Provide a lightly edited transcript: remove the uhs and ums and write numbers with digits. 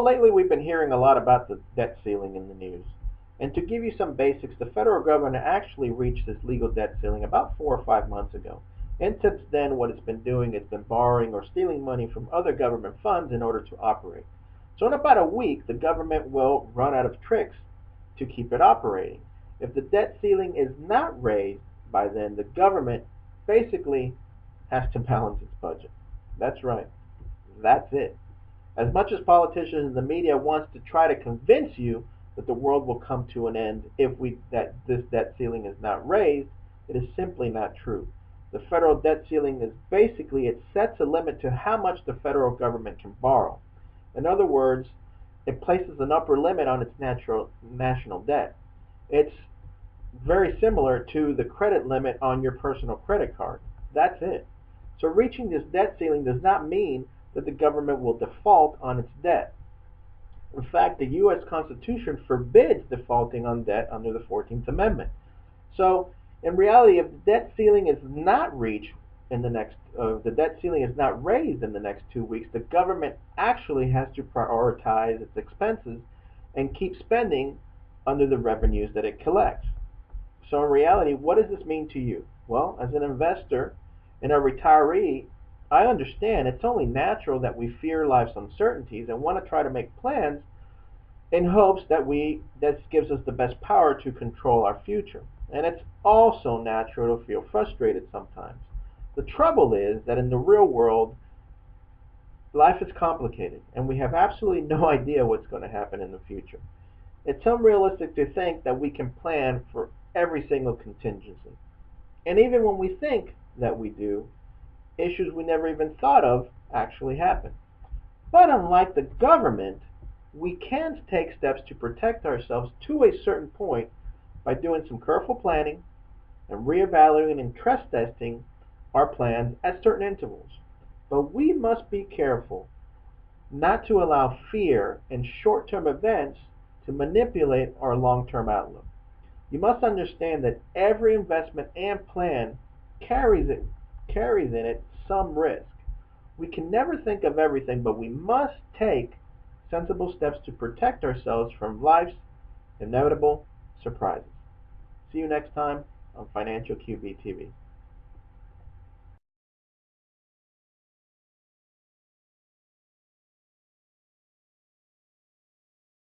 Well, lately we've been hearing a lot about the debt ceiling in the news. And to give you some basics, the federal government actually reached this legal debt ceiling about 4 or 5 months ago. And since then, what it's been doing is been borrowing or stealing money from other government funds in order to operate. So in about a week, the government will run out of tricks to keep it operating. If the debt ceiling is not raised by then, the government basically has to balance its budget. That's right. That's it. As much as politicians and the media wants to try to convince you that the world will come to an end if that this debt ceiling is not raised, it is simply not true. The federal debt ceiling is basically it sets a limit to how much the federal government can borrow. In other words, it places an upper limit on its national debt. It's very similar to the credit limit on your personal credit card. That's it. So reaching this debt ceiling does not mean that the government will default on its debt. In fact, the U.S. Constitution forbids defaulting on debt under the 14th Amendment. So, in reality, if the debt ceiling is not reached in the debt ceiling is not raised in the next 2 weeks, the government actually has to prioritize its expenses and keep spending under the revenues that it collects. So, in reality, what does this mean to you? Well, as an investor and a retiree, I understand it's only natural that we fear life's uncertainties and want to try to make plans in hopes that this gives us the best power to control our future. And it's also natural to feel frustrated sometimes. The trouble is that in the real world, life is complicated and we have absolutely no idea what's going to happen in the future. It's unrealistic to think that we can plan for every single contingency. And even when we think that we do, issues we never even thought of actually happen. But unlike the government, we can take steps to protect ourselves to a certain point by doing some careful planning and reevaluating and stress testing our plans at certain intervals. But we must be careful not to allow fear and short-term events to manipulate our long-term outlook. You must understand that every investment and plan carries in it some risk. We can never think of everything, but we must take sensible steps to protect ourselves from life's inevitable surprises. See you next time on Financial QB TV.